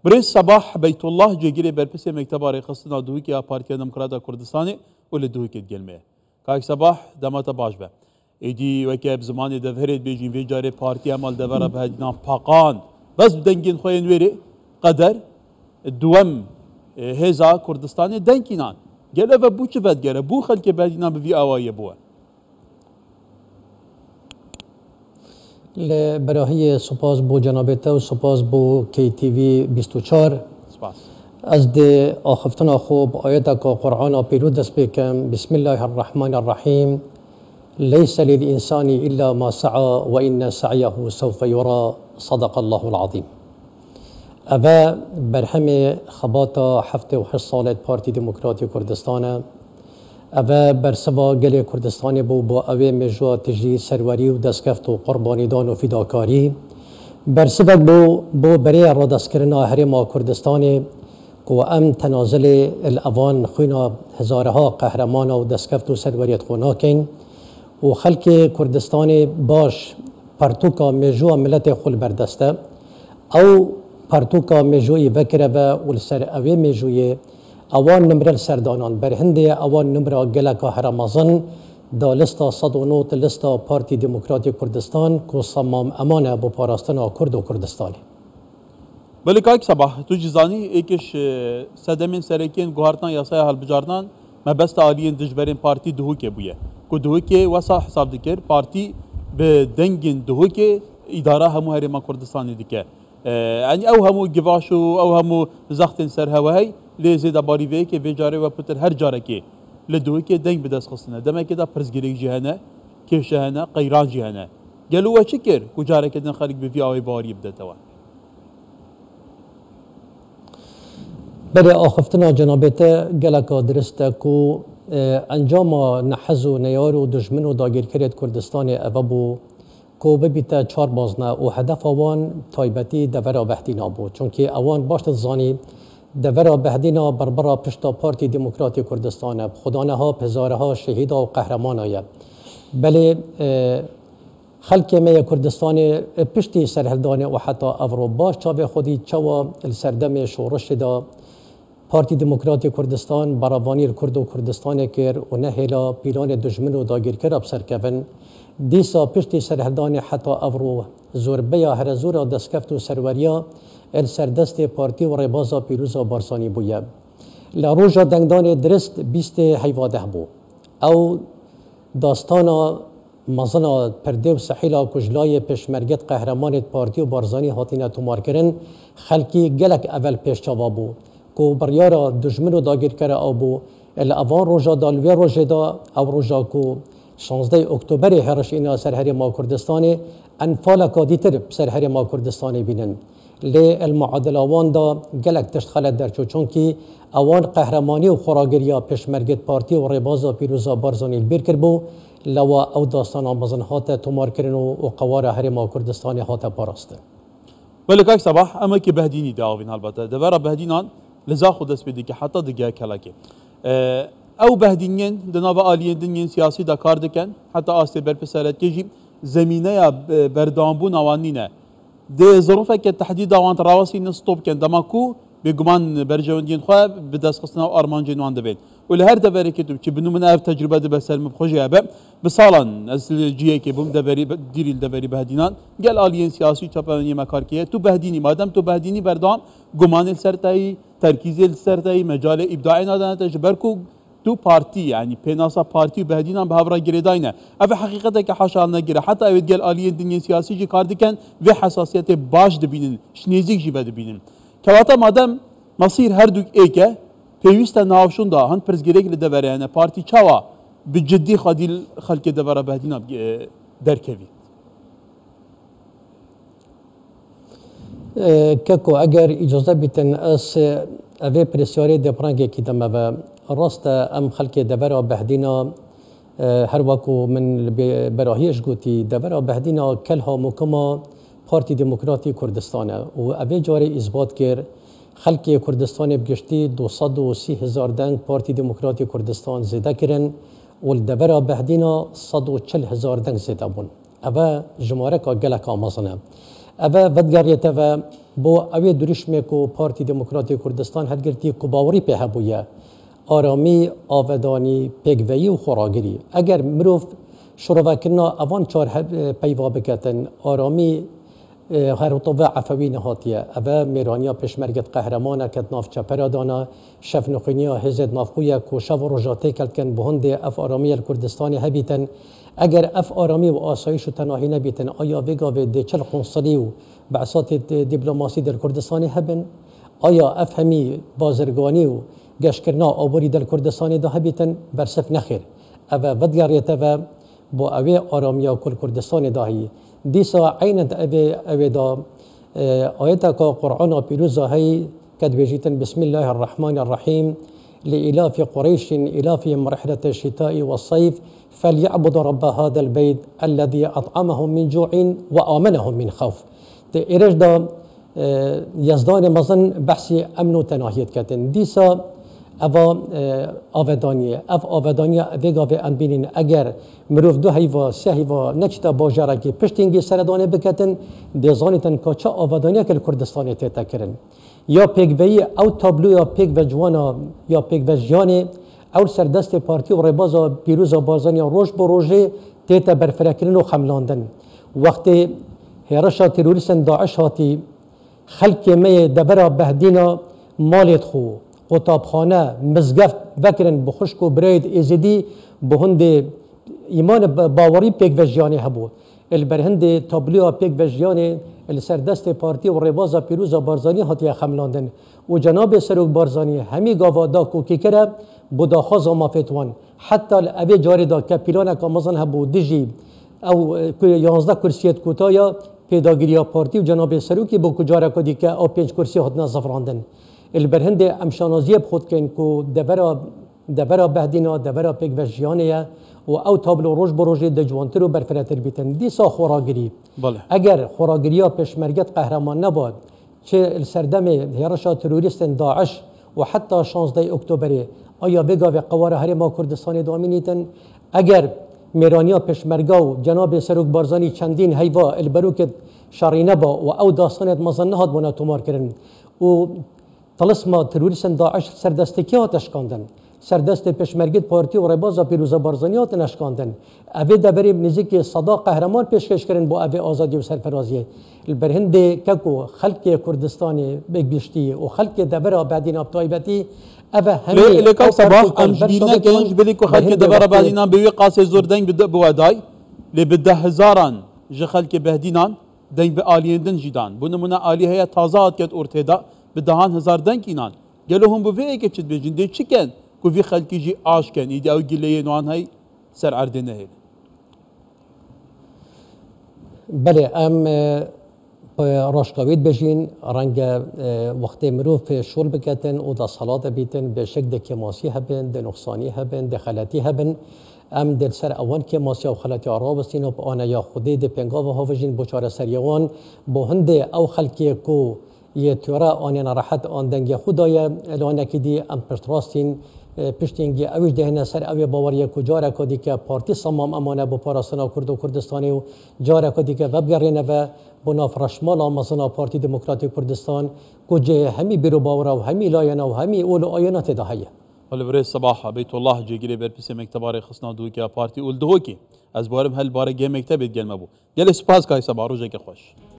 بريس صباح بيت الله جيجري بربسي مكتباري خصنا دوكي بارتيا ديمقراطيا كردستاني ولا دوكي تجلمه كاك صباح دمات باش ایدی وکی بزمانی دفهرید بیجیم وی جاری پارتی مال دفره به هدینا پاکان بس بدنگین خوین وری قدر دوام هزا کردستانی دنگینان گله و بو چه ود گره بو خلک به هدینا به وی آوایی بوه براهی سپاس بو جنابته و سپاس بو کی تی وی 24 سپاس از ده آخفتنا خوب آیت که قرآن پیرو دست بکم بسم الله الرحمن الرحیم ليس للإنسان إلا ما سعى وإن سعيه سوف يرى صدق الله العظيم أبا برهم خباتا حفته وحصالة بارتي ديمقراطي كردستان أبا برسوا قلي كردستان بو أوي مجوا تجي سرواري ودسكفت وقرباني دان وفداكاري برسوا بو بري الردسكرنا هرما كردستان قو أم تنازل الأوان خونا هزارها قهرمانا ودسكفت وسرواريت خوناكين و خلق کردستان باش پرتوکا مجوع ملت خل بردسته او پرتوکا مجوعی وکره و ولسر اوی مجوعی اوان نمره سردانان برهنده اوان نمره گلکا هرمازن دا لستا صدونوت لستا پارتی دموکراتی کردستان کو صمام امانه بو پاراستنا کرد و کردستانی بله کاک صباح تو جزانی ایکش سدمین سرکین گوهرتان یاسای حل بجارتان مبست آلیین دجبرین پارتی دهو که بویه کو دهوکی واسه حساب دکر پارتی به دنگین دهوکی اداره همو هرما کردستانی دکه یعنی او همو گواشو او همو زختن سر هوایی لیزه باری وی که ویجاره و پتر هر جاره که لدهوکی دنگ بدست خصنه دمه که دا پرزگیری جهنه کش جهنه قیران جهنه گلو و چکر کو جاره که دن خارج به وی آوی باری بدتوا بله آخفتنا جنابته گلکا درسته کو انجام نحز و نیار و دشمن و داگیر کرد کردستان اوابو کو ببیتا چار بازنه و هدف آوان تایبتی دورا بهدینا بود چونکه اوان باشت زانی دورا بهدینا بربرا پشتا پارتی دموکراتی کردستان خدانه ها پزاره ها شهید و قهرمان های بله خلق می کردستان پشتی سرهلدانه و حتی افرو باش چاوه خودی چوا السردم شورش دا پارتی دموکراتی کردستان براوانی کرد و کردستان کر و نه هلا پیران دشمن و داگیر کر ابسر کفن دیسا پشتی سرهدان حتی افرو زوربیا هر زورا دستکفت و سروریا السردست پارتی و ربازا پیروزا بارسانی بویا لروجا دنگدان درست 20 حیواده بو او داستانا مزنا پرده و سحیلا کجلای پشمرگت قهرمان پارتی و بارزانی هاتینا تومار کرن خلکی گلک اول پیش چاوا بو کو بریارا دشمن و داگیر کرده او بو الاوان روژا دالوی روژا دا او روژا کو 16 اکتبر هرش اینا سر هرما کردستان انفال کادیتر سر هرما کردستان بینن لی المعادل اوان دا گلک تشت خلد در چونکی اوان قهرمانی و خوراگریا پشمرگت پارتی و ربازا پیروزا بارزانی البیر کر بو لوا او داستان آمازن هات تومار کرن و قوار هرما کردستان هات پاراستن ولی کاک صباح اما که بهدینی داوین البته دورا بهدینان لذا خود دست بدی که حتی دیگه کلاکی او بهدینین دناو آلیین دنین سیاسی دا کار دکن حتی آسته برپسرت که جی زمینه یا بردامبون آوانینه ده ظروفه که تحدید آوان تراواسی نستوب کن دماکو بگمان برجوندین خواه بدست خصنا و آرمان جنوان دبین ولی هر دوری کتب که بنو من اف تجربه ده بسر مبخوشی هبه بسالان از جیه که بوم دوری دیری دوری بهدینان گل آلیین سیاسی چپانی مکار کیه تو بهدینی مادم تو بهدینی بردام گمان السرتایی ترکیز السرتایی مجال ابداع نادانه تجبرکو تو پارتی یعنی پناسا پارتی و بهدینان به هفرا گریداینه اف حقیقته که حاشا نگیره حتی اوید گل آلیین دنیا سیاسی جی کار دکن و حساسیت باش دبینن شنیزیک جی دبینن کواتا مادم مصير هردوك ايكا بيوستا ناوشون دا هند برزگيريك لدوره يعني بارتي چاوا بجدي خادي خلق دوره بهدينا دركوي كاكو اگر اجازه بيتن اس اوه پرسياري دپرانگه کی دم و راست ام خلق دوره بهدينا هر وكو من براهيش گوتي دوره بهدينا كلها مكما پارتی دموکراتی کردستان و اوه جاری اثبات کرد خلق کردستان بگشتی 230,000 دنگ پارتی دموکراتی کردستان زیده کرن و الدورا بهدینا 140,000 دنگ زیده بون اوه جماره که گلک آمازنه اوه ودگاریت و بو اوه دورشمه کو پارتی دموکراتی کردستان هدگرتی کباوری په هبویه آرامی آودانی پیگویی و خوراگری اگر مروف شروع کردن اوان چار پیوا بکتن آرامی هر طوع عفوی نهاتیه اوه میرانیا پشمرگت قهرمانه کت ناف چپرا دانا شف نخونیا هزد نافخویا کو شف و رجاته کل کن بهند اف آرامی کردستانی هبیتن اگر اف آرامی و آسایش و تناهی نبیتن آیا ویگا و دیچل قنصلی و بعثات دیپلماسی در کردستانی هبن آیا اف همی بازرگانی و گشکرنا آبوری در کردستانی ده هبیتن برسف نخیر اوه ودگاریت و با اوه آرامیا کل کردستان داهی دیسا عینت اوه دا آیتا که قرآن پیروزا هی کد بجیتن بسم الله الرحمن الرحیم لإلاف قريش إلافهم رحلة الشتاء والصيف فليعبد رب هذا البيت الذي أطعمهم من جوع وآمنهم من خوف إيرج دا يزدان مزن بحثي أمن وتناهيت كتن ديسا اوا آودانیه اف آودانیه ویگا و انبینین اگر مروف دو هیوا سه هیوا نچتا باجره که پشتینگی سردانه بکتن دیزانیتن که چه آودانیه که کردستانی تیتا کرن یا پیگوی او تابلو یا پیگ و جوانا یا پیگ و جیانه او سردست پارتی و ربازا پیروزا بازانی روش با روژه تیتا برفرکرین و خملاندن وقتی هرشا تروریسن داعش هاتی خلق می دبرا بهدینا مالت خو قطابخانه مزگفت وکرن بخشک و برید ازدی بهند ایمان باوری پیک وجیانی هبود البرهند تابلو پیک وجیانی السردست پارتی و ربازا پیروزا بارزانی هاتی خملاندن و جناب سروک بارزانی همی گاوادا کوکی کرد بداخاز ما فتوان حتی اوی جاری دا که پیلان کامازان هبود دیجی او 11 کرسیت کوتایا پیداگیری پارتی و جناب سروکی با کجاره کدی که او 5 کرسی هاتنا زفراندن البرهند امشانازی خود کن کو دورا بهدینا دورا پیک وجیانه و او تابلو روز بروجه د جوانتر و برفراتر بیتن دیسا خوراگری اگر خوراگریا پشمرگت قهرمان نبود چه السردم هرشا تروریستن داعش و حتی 16 اکتبر آیا بگا و قوار هرما کردستان دوامینیتن اگر میرانیا پشمرگا و جناب سروک بارزانی چندین هیوا البروکت شارینه با و او داستانت مزنهات بنا تومار کرن و طلسما تروریستن داعش سردستی ها تشکاندن سردست پشمرگی پارتی و ربازا پیروزا بارزانی ها تشکاندن اوی دبری نزدیک صدا قهرمان پیشکش کردن با اوی آزادی و سرفرازی البرهند ککو خلق کردستان بگشتی و خلق دبر بعدین ابطایبتی اوه همه لکه صباح امجبینا کنج بلیکو خلق دبر بعدین بیوی قاس زوردن بده بوادای لبده هزاران ج خلق بهدینان دنگ به آلیندن جیدان بنمونه آلی هیا تازه کت ارتدا به دهان هزار دنگ اینان گلو هم بوی که چت بجین دی چیکن کو وی خلقی جی آش کن ایدی او گلیه نوان های سر عردنه هیل بله ام راشقاوید بجین رنگ وقت مروف شول بکتن و دا صلاة بیتن به شکل کماسی هبن ده نقصانی هبن ده خلطی هبن ام دل سر اوان کماسی او خلطی عرابستین و آنا یا خوده ده پنگاو ها وجین بچار سریوان با هنده او خلقی کو یه تورا آنیا راحت آن دنگ خدای الان کدی ام پشتراستین پشتینگی اوج دهنه سر اوی باوری کجاره کدی که پارتی صمام امانه با پاراستان کرد و کردستانی و جاره کدی که وبگرینه و بناف رشمال آمازنا پارتی دموکراتی کردستان کجه همی بیرو باورا و همی لاینا و همی اول آینات دهیه. ولی برای صباح بیت الله جگیری بر پیش مکتبار خصنا دو که پارتی اول دهو کی از بارم هل باره گه مکتب گل مبو گل سپاس کای صباح روزه که خوش.